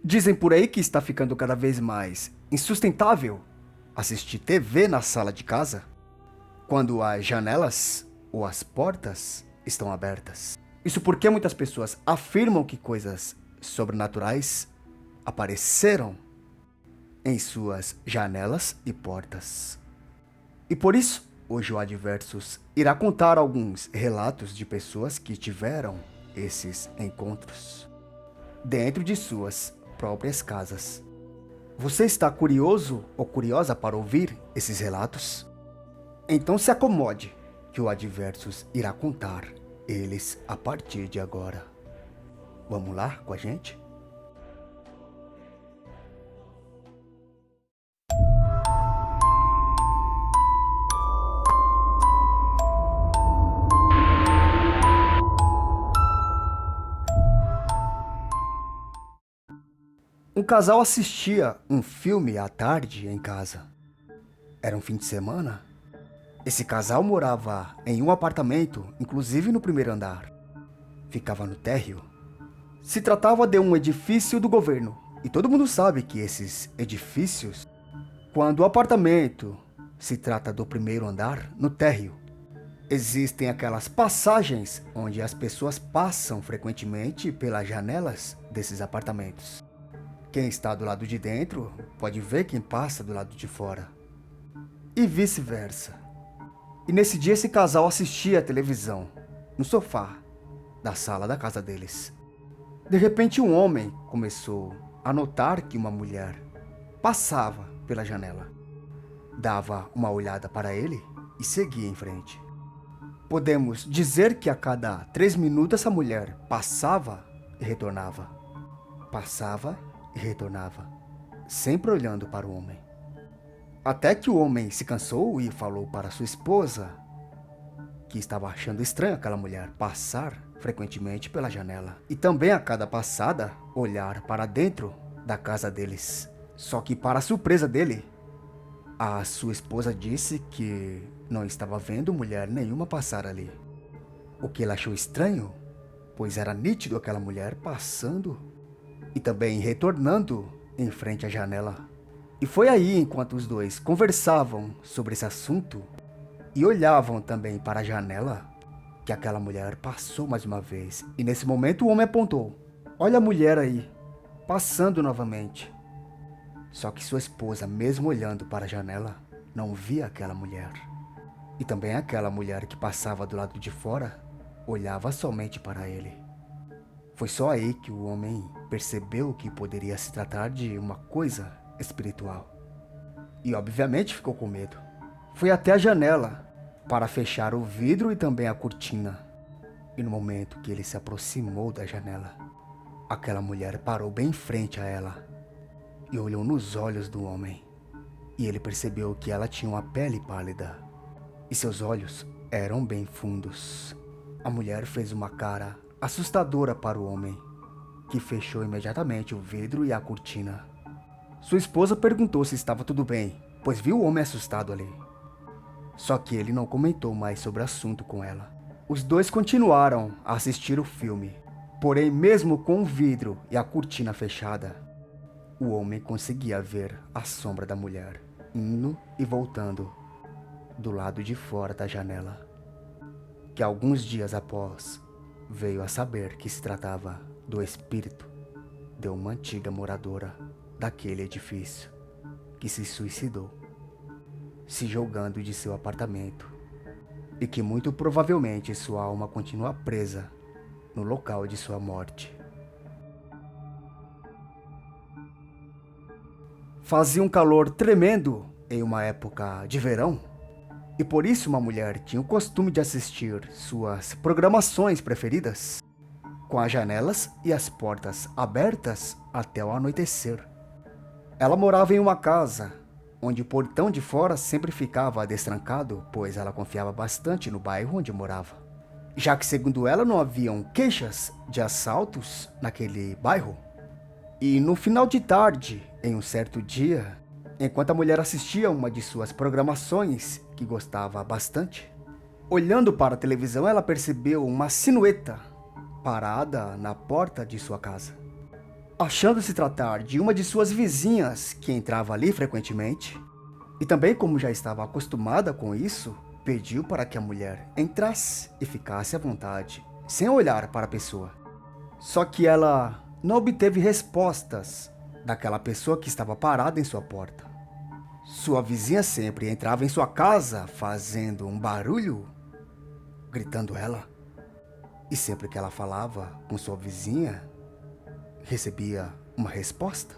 Dizem por aí que está ficando cada vez mais insustentável assistir TV na sala de casa quando as janelas ou as portas estão abertas. Isso porque muitas pessoas afirmam que coisas sobrenaturais apareceram em suas janelas e portas. E por isso, hoje o Adversus irá contar alguns relatos de pessoas que tiveram esses encontros dentro de suas próprias casas. Você está curioso ou curiosa para ouvir esses relatos? Então se acomode, que o Adversus irá contar eles a partir de agora. Vamos lá com a gente? Um casal assistia um filme à tarde em casa. Era um fim de semana. Esse casal morava em um apartamento, inclusive no primeiro andar. Ficava no térreo. Se tratava de um edifício do governo. E todo mundo sabe que esses edifícios, quando o apartamento se trata do primeiro andar, no térreo, existem aquelas passagens onde as pessoas passam frequentemente pelas janelas desses apartamentos. Quem está do lado de dentro pode ver quem passa do lado de fora. E vice-versa. E nesse dia esse casal assistia a televisão, no sofá da sala da casa deles. De repente um homem começou a notar que uma mulher passava pela janela. Dava uma olhada para ele e seguia em frente. Podemos dizer que a cada 3 minutos essa mulher passava e retornava. Passava e retornava, sempre olhando para o homem. Até que o homem se cansou e falou para sua esposa que estava achando estranho aquela mulher passar frequentemente pela janela e também a cada passada olhar para dentro da casa deles. Só que para a surpresa dele, a sua esposa disse que não estava vendo mulher nenhuma passar ali. O que ele achou estranho, pois era nítido aquela mulher passando e também retornando em frente à janela. E foi aí, enquanto os dois conversavam sobre esse assunto e olhavam também para a janela, que aquela mulher passou mais uma vez. E nesse momento o homem apontou: "Olha a mulher aí, passando novamente." Só que sua esposa, mesmo olhando para a janela, não via aquela mulher. E também aquela mulher que passava do lado de fora, olhava somente para ele. Foi só aí que o homem percebeu que poderia se tratar de uma coisa espiritual. E obviamente ficou com medo. Foi até a janela para fechar o vidro e também a cortina. E no momento que ele se aproximou da janela, aquela mulher parou bem em frente a ela e olhou nos olhos do homem. E ele percebeu que ela tinha uma pele pálida e seus olhos eram bem fundos. A mulher fez uma cara assustadora para o homem, que fechou imediatamente o vidro e a cortina. Sua esposa perguntou se estava tudo bem, pois viu o homem assustado ali. Só que ele não comentou mais sobre o assunto com ela. Os dois continuaram a assistir o filme, porém mesmo com o vidro e a cortina fechada, o homem conseguia ver a sombra da mulher indo e voltando do lado de fora da janela, que alguns dias após veio a saber que se tratava do espírito de uma antiga moradora daquele edifício que se suicidou, se jogando de seu apartamento, e que muito provavelmente sua alma continua presa no local de sua morte. Fazia um calor tremendo em uma época de verão, e por isso uma mulher tinha o costume de assistir suas programações preferidas com as janelas e as portas abertas até o anoitecer. Ela morava em uma casa onde o portão de fora sempre ficava destrancado, pois ela confiava bastante no bairro onde morava, já que, segundo ela, não haviam queixas de assaltos naquele bairro. E no final de tarde, em um certo dia, enquanto a mulher assistia uma de suas programações, que gostava bastante, olhando para a televisão, ela percebeu uma silhueta parada na porta de sua casa. Achando se tratar de uma de suas vizinhas que entrava ali frequentemente, e também como já estava acostumada com isso, pediu para que a mulher entrasse e ficasse à vontade, sem olhar para a pessoa. Só que ela não obteve respostas daquela pessoa que estava parada em sua porta. Sua vizinha sempre entrava em sua casa fazendo um barulho, gritando ela. E sempre que ela falava com sua vizinha, recebia uma resposta.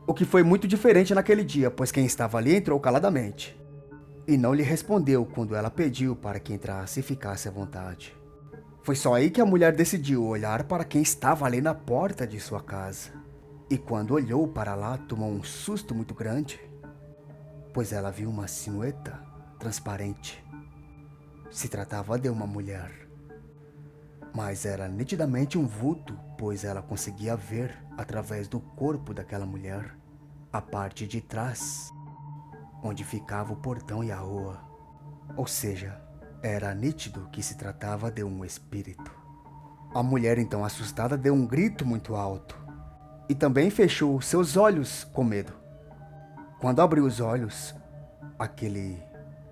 O que foi muito diferente naquele dia, pois quem estava ali entrou caladamente e não lhe respondeu quando ela pediu para que entrasse e ficasse à vontade. Foi só aí que a mulher decidiu olhar para quem estava ali na porta de sua casa. E quando olhou para lá, tomou um susto muito grande, pois ela viu uma silhueta transparente. Se tratava de uma mulher, mas era nitidamente um vulto, pois ela conseguia ver, através do corpo daquela mulher, a parte de trás, onde ficava o portão e a rua. Ou seja, era nítido que se tratava de um espírito. A mulher, então assustada, deu um grito muito alto e também fechou seus olhos com medo. Quando abriu os olhos, aquele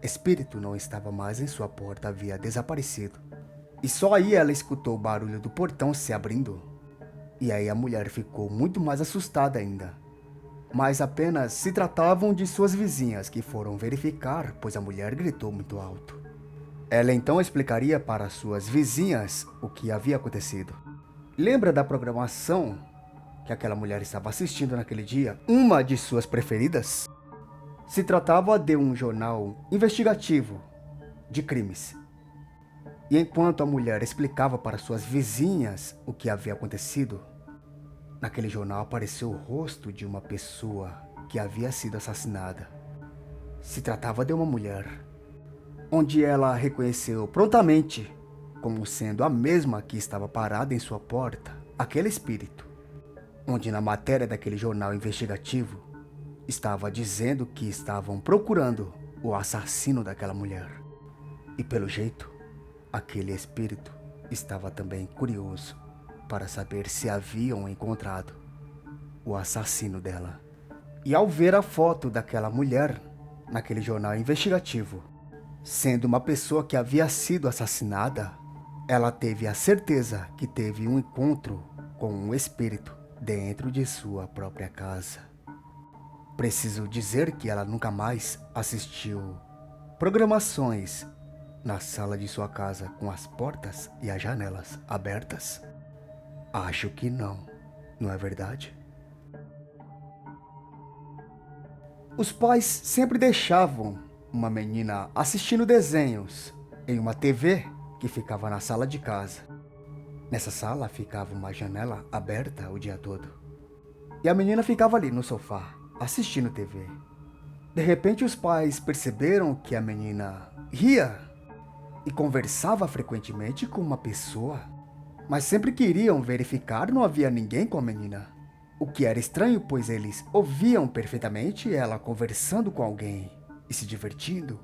espírito não estava mais em sua porta, havia desaparecido. E só aí ela escutou o barulho do portão se abrindo. E aí a mulher ficou muito mais assustada ainda. Mas apenas se tratavam de suas vizinhas que foram verificar, pois a mulher gritou muito alto. Ela então explicaria para suas vizinhas o que havia acontecido. Lembra da programação que aquela mulher estava assistindo naquele dia? Uma de suas preferidas? Se tratava de um jornal investigativo de crimes. E enquanto a mulher explicava para suas vizinhas o que havia acontecido, naquele jornal apareceu o rosto de uma pessoa que havia sido assassinada. Se tratava de uma mulher, onde ela reconheceu prontamente como sendo a mesma que estava parada em sua porta, aquele espírito, onde na matéria daquele jornal investigativo estava dizendo que estavam procurando o assassino daquela mulher. E pelo jeito, aquele espírito estava também curioso para saber se haviam encontrado o assassino dela. E ao ver a foto daquela mulher naquele jornal investigativo, sendo uma pessoa que havia sido assassinada, ela teve a certeza que teve um encontro com um espírito dentro de sua própria casa. Preciso dizer que ela nunca mais assistiu programações na sala de sua casa com as portas e as janelas abertas? Acho que não, não é verdade? Os pais sempre deixavam uma menina assistindo desenhos em uma TV que ficava na sala de casa. Nessa sala ficava uma janela aberta o dia todo. E a menina ficava ali no sofá, assistindo TV. De repente os pais perceberam que a menina ria e conversava frequentemente com uma pessoa, mas sempre queriam verificar, não havia ninguém com a menina. O que era estranho, pois eles ouviam perfeitamente ela conversando com alguém e se divertindo.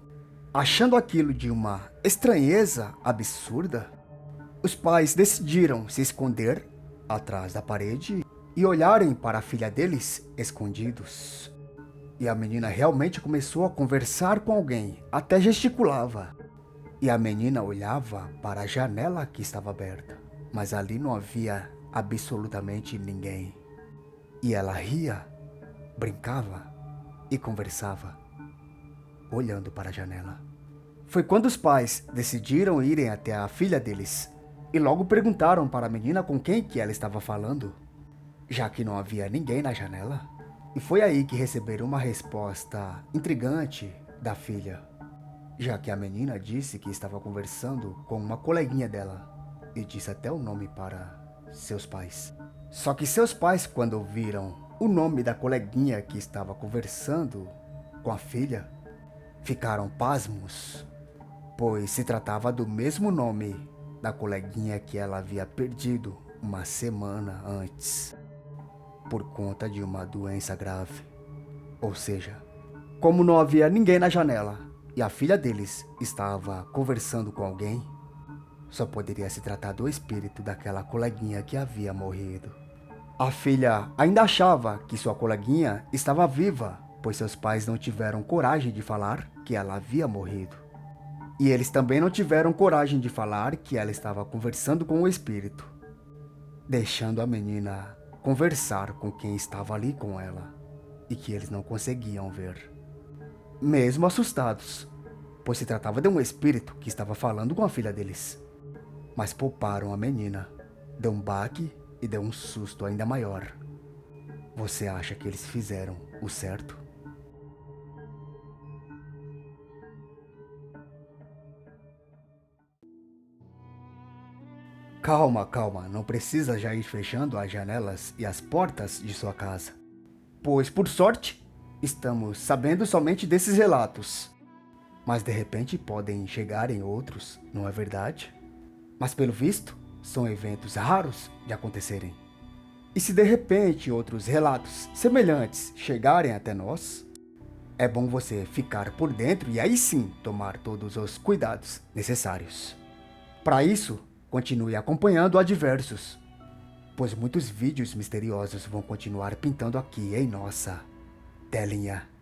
Achando aquilo de uma estranheza absurda, os pais decidiram se esconder atrás da parede e olharem para a filha deles escondidos. E a menina realmente começou a conversar com alguém, até gesticulava. E a menina olhava para a janela que estava aberta, mas ali não havia absolutamente ninguém. E ela ria, brincava e conversava, olhando para a janela. Foi quando os pais decidiram irem até a filha deles e logo perguntaram para a menina com quem que ela estava falando, já que não havia ninguém na janela. E foi aí que receberam uma resposta intrigante da filha, já que a menina disse que estava conversando com uma coleguinha dela e disse até o nome para seus pais. Só que seus pais, quando ouviram o nome da coleguinha que estava conversando com a filha, ficaram pasmos, pois se tratava do mesmo nome da coleguinha que ela havia perdido uma semana antes, por conta de uma doença grave. Ou seja, como não havia ninguém na janela e a filha deles estava conversando com alguém, só poderia se tratar do espírito daquela coleguinha que havia morrido. A filha ainda achava que sua coleguinha estava viva, pois seus pais não tiveram coragem de falar que ela havia morrido. E eles também não tiveram coragem de falar que ela estava conversando com o espírito, deixando a menina conversar com quem estava ali com ela e que eles não conseguiam ver. Mesmo assustados, pois se tratava de um espírito que estava falando com a filha deles. Mas pouparam a menina, deu um baque e deu um susto ainda maior. Você acha que eles fizeram o certo? Calma, calma, não precisa já ir fechando as janelas e as portas de sua casa. Pois, por sorte, estamos sabendo somente desses relatos. Mas de repente podem chegar em outros, não é verdade? Mas pelo visto, são eventos raros de acontecerem. E se de repente outros relatos semelhantes chegarem até nós, é bom você ficar por dentro e aí sim tomar todos os cuidados necessários. Para isso, continue acompanhando Adversos, pois muitos vídeos misteriosos vão continuar pintando aqui em nossa telinha.